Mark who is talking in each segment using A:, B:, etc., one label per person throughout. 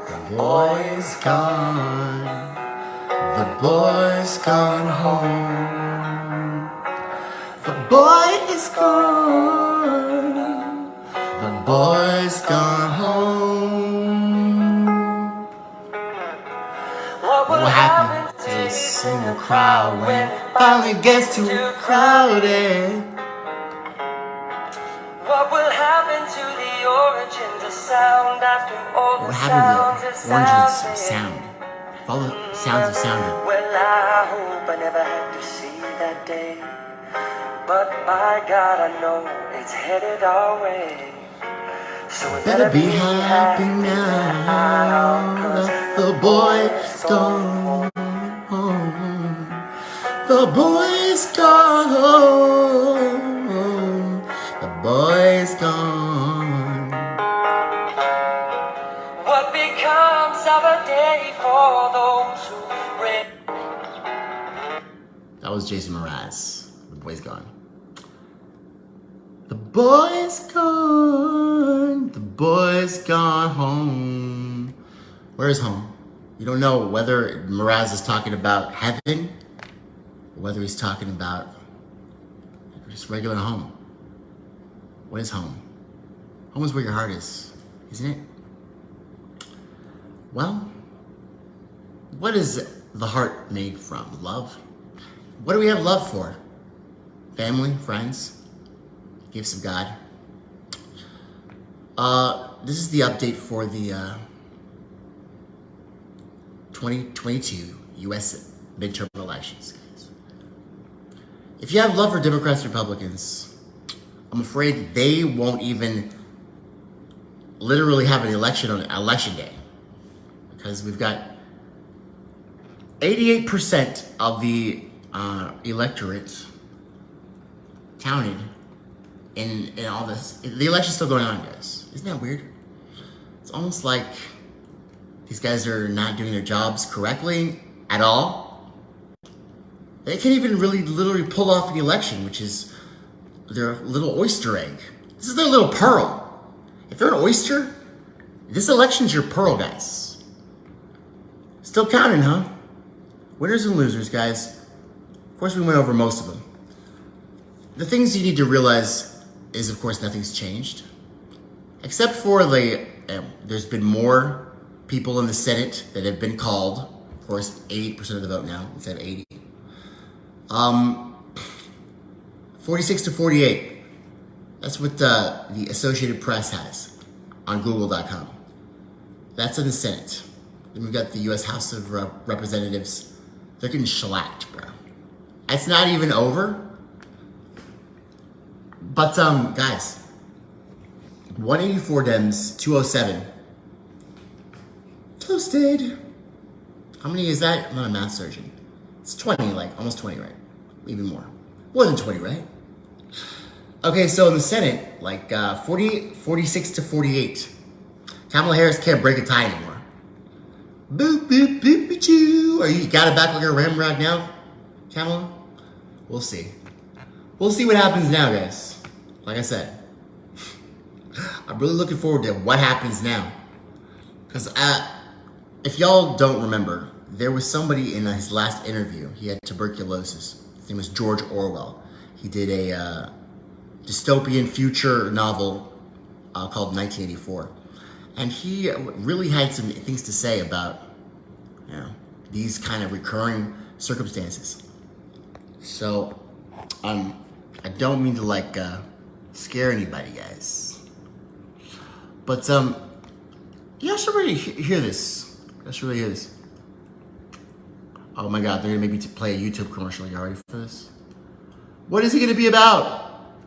A: The boy's gone. The boy's gone home. The boy is gone. The boy's gone home. What will happen to a single crowd when it finally gets too crowded?
B: What will happen to the origins of sound after all the sounds of sound?
A: Follow the sounds of sound.
B: Well, I hope I never have to see that day, but by God, I know it's headed our way. So we
A: Better be happy now. The boy's gone home. The boy's gone home. The boy's gone.
B: What becomes of a day for those who read?
A: That was Jason Mraz. The boy's gone. The boy's gone. The boy's gone home. Where's home? You don't know whether Mraz is talking about heaven or whether he's talking about just regular home. What is home? Home is where your heart is, isn't it? Well, what is the heart made from? Love? What do we have love for? Family, friends, gifts of God. This is the update for the 2022 U.S. midterm elections. If you have love for Democrats and Republicans, I'm afraid they won't even literally have an election on election day, because we've got 88% of the electorate counted in all this. The election's still going on, guys. Isn't that weird? It's almost like these guys are not doing their jobs correctly at all. They can't even really literally pull off the election, which is their little oyster egg. This is their little pearl. If they're an oyster, this election's your pearl, guys. Still counting, huh? Winners and losers, guys. Of course, we went over most of them. The things you need to realize is, of course, nothing's changed. Except for there's been more people in the Senate that have been called. Of course, 88% of the vote now, instead of 80. 46 to 48. That's what the Associated Press has on Google.com. That's in the Senate. Then we've got the U.S. House of Representatives. They're getting shellacked, bro. It's not even over. But, guys, 184 Dems, 207. Toasted. How many is that? I'm not a math surgeon. It's 20, almost 20, right? Even more. More than 20, right? Okay, so in the Senate, 46 to 48. Kamala Harris can't break a tie anymore. Boop, boop, boop, boop, choo. Are you got it back like a ramrod now, Kamala? We'll see. We'll see what happens now, guys. Like I said, I'm really looking forward to what happens now. Because if y'all don't remember, there was somebody in his last interview, he had tuberculosis. His name was George Orwell. He did a dystopian future novel called 1984. And he really had some things to say about, these kind of recurring circumstances. So, I don't mean to scare anybody, guys. But y'all should really hear this. Y'all should really hear this. Oh my God, they're gonna make me play a YouTube commercial. You ready for this? What is it gonna be about?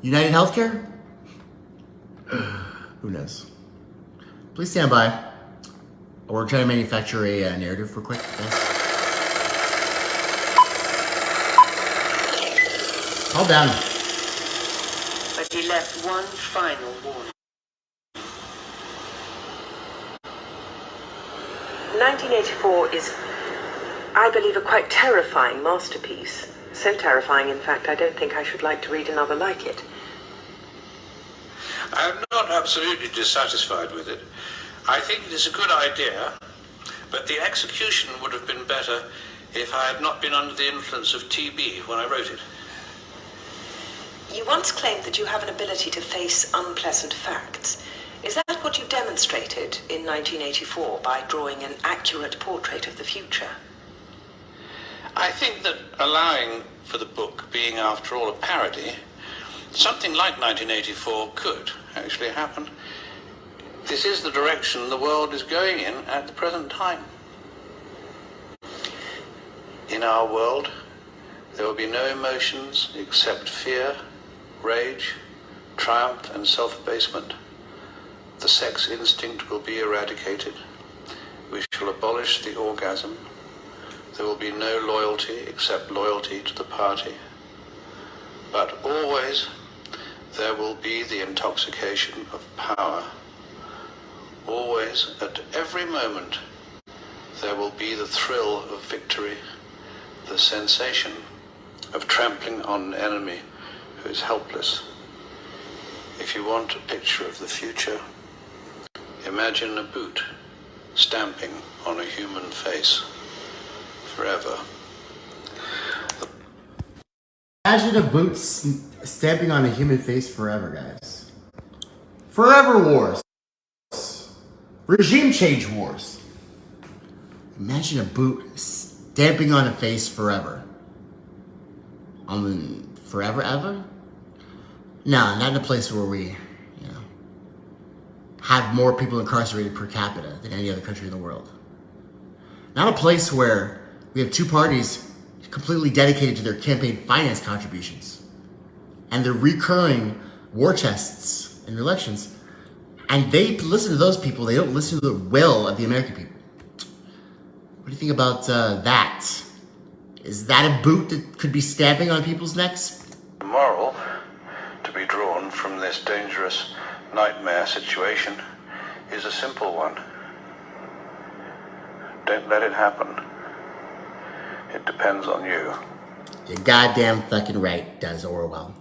A: United Healthcare? Who knows? Please stand by. We're trying to manufacture a narrative real quick, guys. Hold down.
B: But he left one final warning. 1984 is, I believe, a quite terrifying masterpiece. So terrifying, in fact, I don't think I should like to read another like it.
C: I'm not absolutely dissatisfied with it. I think it is a good idea, but the execution would have been better if I had not been under the influence of TB when I wrote it.
D: You once claimed that you have an ability to face unpleasant facts. Is that what you demonstrated in 1984 by drawing an accurate portrait of the future?
C: I think that allowing for the book being, after all, a parody, something like 1984 could actually happen. This is the direction the world is going in at the present time. In our world, there will be no emotions except fear, rage, triumph, and self-abasement. The sex instinct will be eradicated. We shall abolish the orgasm. There will be no loyalty except loyalty to the party. But always there will be the intoxication of power. Always, at every moment, there will be the thrill of victory, the sensation of trampling on an enemy who is helpless. If you want a picture of the future, imagine a boot stamping on a human face forever.
A: Imagine a boot stamping on a human face forever, guys. Forever wars. Regime change wars. Imagine a boot stamping on a face forever. Forever ever? No, not in a place where we, have more people incarcerated per capita than any other country in the world. Not a place where we have two parties completely dedicated to their campaign finance contributions and their recurring war chests in elections. And they listen to those people. They don't listen to the will of the American people. What do you think about that? Is that a boot that could be stamping on people's necks?
C: The moral to be drawn from this dangerous nightmare situation is a simple one. Don't let it happen. It depends on you.
A: You're goddamn fucking right, does Orwell.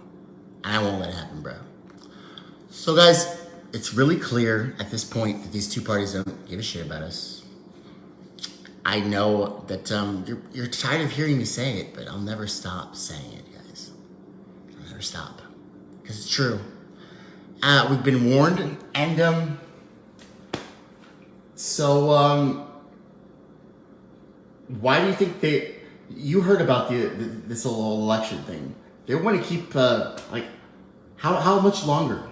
A: I won't let it happen, bro. So guys, it's really clear at this point that these two parties don't give a shit about us. I know that you're tired of hearing me say it, but I'll never stop saying it, guys. I'll never stop. Because it's true. We've been warned, and why do you think you heard about this whole election thing? They want to keep, how much longer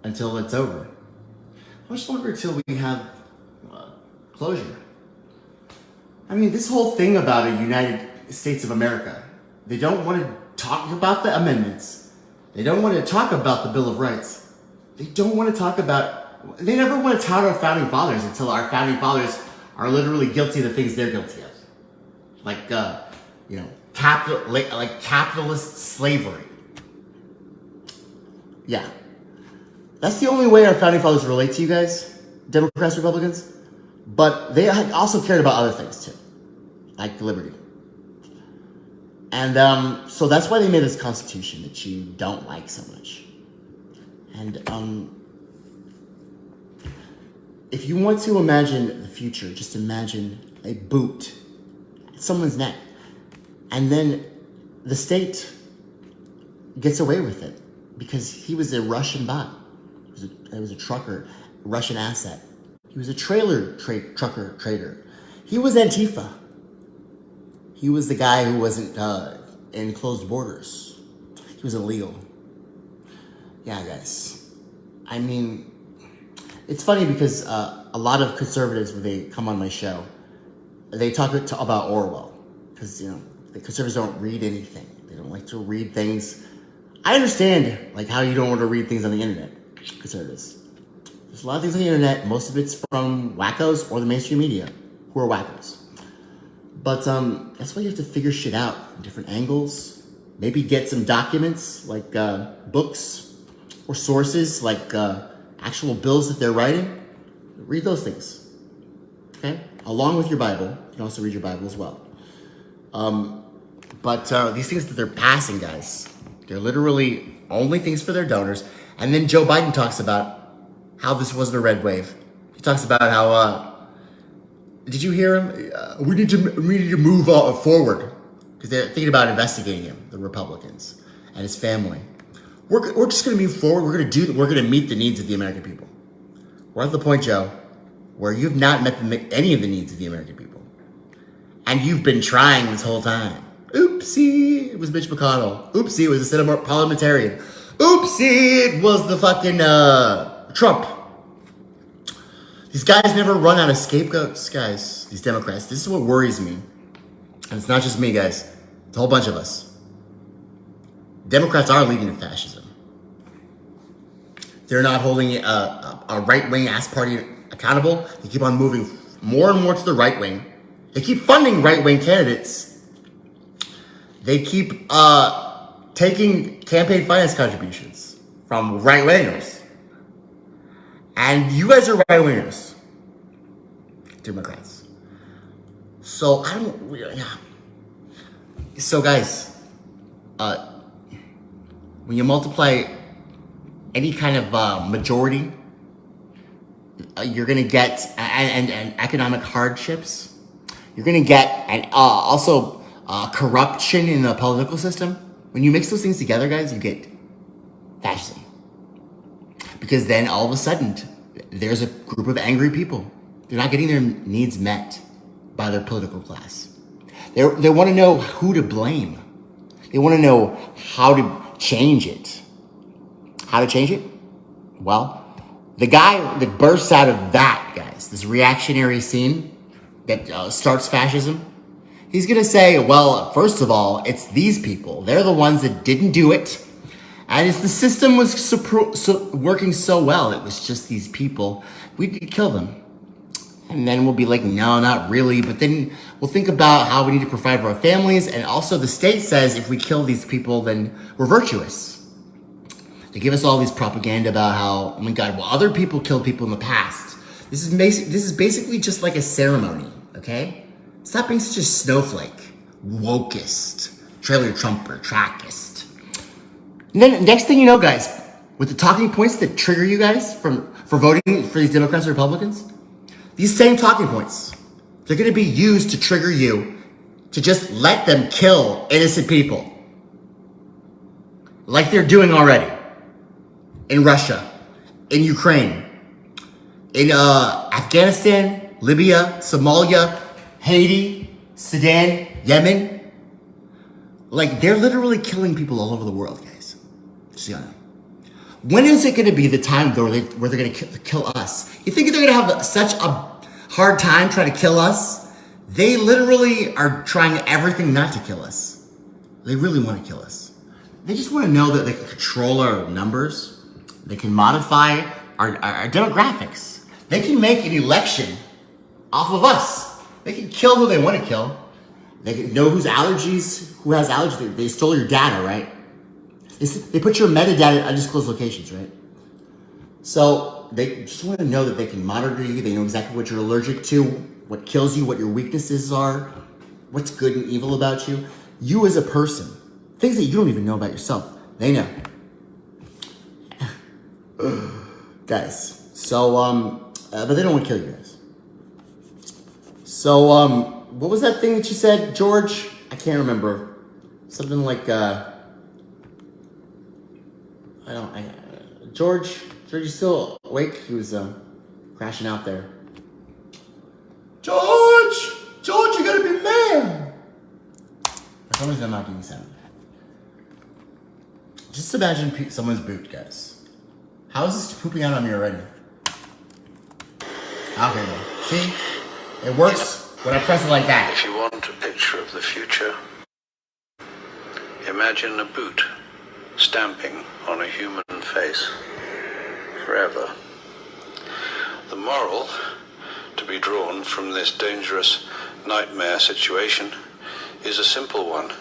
A: until it's over? How much longer until we have closure? I mean, this whole thing about a United States of America, they don't want to talk about the amendments. They don't want to talk about the Bill of Rights. They don't want to talk about, they never want to tout our founding fathers until our founding fathers are literally guilty of the things they're guilty of. Like, capitalist slavery. Yeah. That's the only way our founding fathers relate to you guys, Democrats, Republicans. But they also cared about other things too, like liberty. And so that's why they made this constitution that you don't like so much. And if you want to imagine the future, just imagine a boot at someone's neck. And then the state gets away with it because he was a Russian bot. He was a trucker, a Russian asset. He was a trucker trader. He was Antifa. He was the guy who wasn't in closed borders. He was illegal. Yeah, guys. I mean, it's funny because a lot of conservatives, when they come on my show, they talk about Orwell. Because, the conservatives don't read anything. They don't like to read things. I understand, how you don't want to read things on the internet, conservatives. There's a lot of things on the internet. Most of it's from wackos or the mainstream media, who are wackos. But that's why you have to figure shit out from different angles. Maybe get some documents, like books or sources, like actual bills that they're writing. Read those things, okay? Along with your Bible. You can also read your Bible as well. But these things that they're passing, guys, they're literally only things for their donors. And then Joe Biden talks about how this wasn't a red wave. He talks about how, did you hear him? We need to move forward. Because they're thinking about investigating him, the Republicans, and his family. We're just going to move forward. We're going to meet the needs of the American people. We're at the point, Joe, where you've not met any of the needs of the American people. And you've been trying this whole time. Oopsie, it was Mitch McConnell. Oopsie, it was a Senate parliamentarian. Oopsie, it was the fucking Trump. These guys never run out of scapegoats, guys. These Democrats. This is what worries me. And it's not just me, guys. It's a whole bunch of us. Democrats are leading to fascism. They're not holding a right-wing ass party accountable. They keep on moving more and more to the right wing. They keep funding right-wing candidates. They keep taking campaign finance contributions from right-wingers. And you guys are right-wingers, Democrats. So I don't really, yeah. So guys, when you multiply any kind of majority, you're gonna get and economic hardships. You're gonna get and also corruption in the political system. When you mix those things together, guys, you get fascism. Because then all of a sudden, there's a group of angry people. They're not getting their needs met by their political class. They want to know who to blame. They want to know how to change it. How to change it? Well, the guy that bursts out of that, guys, this reactionary scene that starts fascism, he's going to say, well, first of all, it's these people. They're the ones that didn't do it. And if the system was working so well, it was just these people, we'd kill them. And then we'll be like, no, not really. But then we'll think about how we need to provide for our families. And also the state says if we kill these people, then we're virtuous. They give us all these propaganda about how, oh my God, well, other people killed people in the past. This is basically just like a ceremony, okay? Stop being such a snowflake, wokist, trailer trumper, trackist. And then next thing you know, guys, with the talking points that trigger you guys for voting for these Democrats or Republicans, these same talking points, they're going to be used to trigger you to just let them kill innocent people. Like they're doing already. In Russia, in Ukraine, in Afghanistan, Libya, Somalia, Haiti, Sudan, Yemen. Like they're literally killing people all over the world, guys. Just so you know. When is it going to be the time though where they're going to kill us? You think they're going to have such a hard time trying to kill us? They literally are trying everything not to kill us. They really want to kill us. They just want to know that they can control our numbers. They can modify our demographics. They can make an election off of us. They can kill who they want to kill. They can know who has allergies. They stole your data, right? They put your metadata in undisclosed locations, right? So they just want to know that they can monitor you. They know exactly what you're allergic to, what kills you, what your weaknesses are, what's good and evil about you. You as a person, things that you don't even know about yourself, they know. Guys, so, but they don't want to kill you guys. So, what was that thing that you said, George? I can't remember. Something like, George, you still awake? He was, crashing out there. George, you gotta be man. For some reason, I'm not getting sound. Just imagine someone's boot, guys. How is this pooping out on me already? Okay, though. See? It works when I press it like that.
C: If you want a picture of the future, imagine a boot stamping on a human face forever. The moral to be drawn from this dangerous nightmare situation is a simple one.